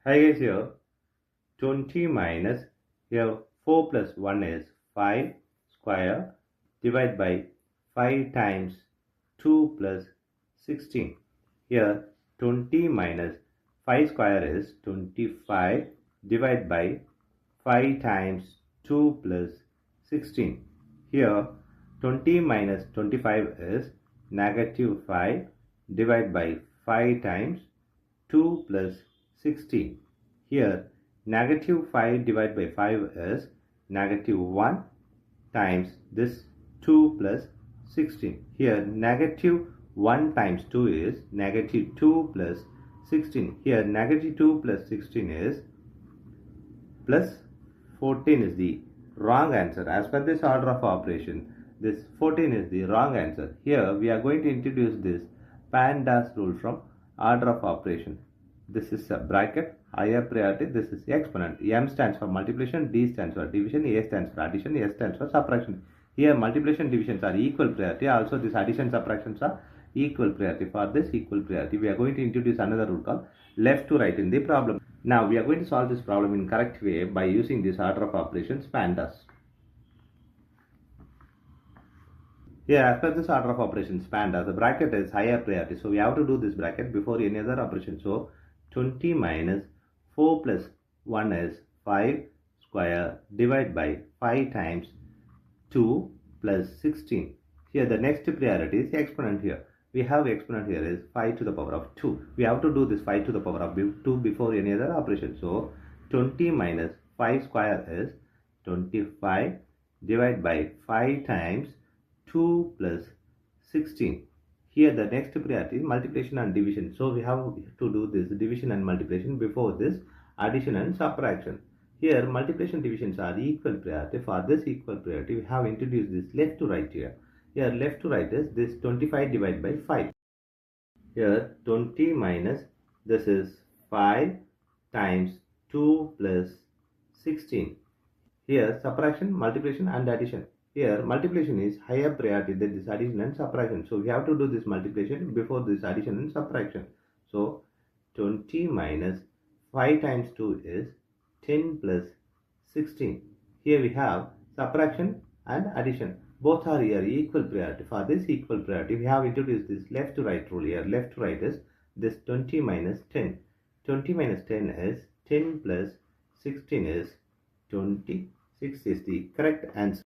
Hi guys, here 20 minus here 4 plus 1 is 5 square divided by 5 times 2 plus 16. Here 20 minus 5 square is 25 divided by 5 times 2 plus 16. Here 20 minus 25 is negative 5 divided by 5 times 2 plus 16. Here negative 5 divided by 5 is negative 1 times this 2 plus 16. Here negative 1 times 2 is negative 2 plus 16. Here negative 2 plus 16 is plus 14 is the wrong answer. As per this order of operation, this 14 is the wrong answer. Here we are going to introduce this PEMDAS rule from order of operation. This is a bracket, higher priority. This is exponent. M stands for multiplication, D stands for division, A stands for addition, S stands for subtraction. Here multiplication divisions are equal priority. Also this addition subtractions are equal priority. For this equal priority, we are going to introduce another rule called left to right in the problem. Now we are going to solve this problem in correct way by using this order of operations PEMDAS. Here, as per this order of operations PEMDAS, the bracket is higher priority. So we have to do this bracket before any other operation. So 20 minus 4 plus 1 is 5 square divided by 5 times 2 plus 16. Here the next priority is exponent here. We have exponent here is 5 to the power of 2. We have to do this 5 to the power of 2 before any other operation. So 20 minus 5 square is 25 divided by 5 times 2 plus 16. Here the next priority is multiplication and division. So we have to do this division and multiplication before this addition and subtraction. Here multiplication divisions are equal priority. For this equal priority, we have introduced this left to right here. Here left to right is this 25 divided by 5. Here 20 minus this is 5 times 2 plus 16. Here subtraction, multiplication and addition. Here multiplication is higher priority than this addition and subtraction. So we have to do this multiplication before this addition and subtraction. So 20 minus 5 times 2 is 10 plus 16. Here we have subtraction and addition. Both are here equal priority. For this equal priority, we have introduced this left to right rule here. Left to right is this 20 minus 10. 20 minus 10 is 10 plus 16 is 26 is the correct answer.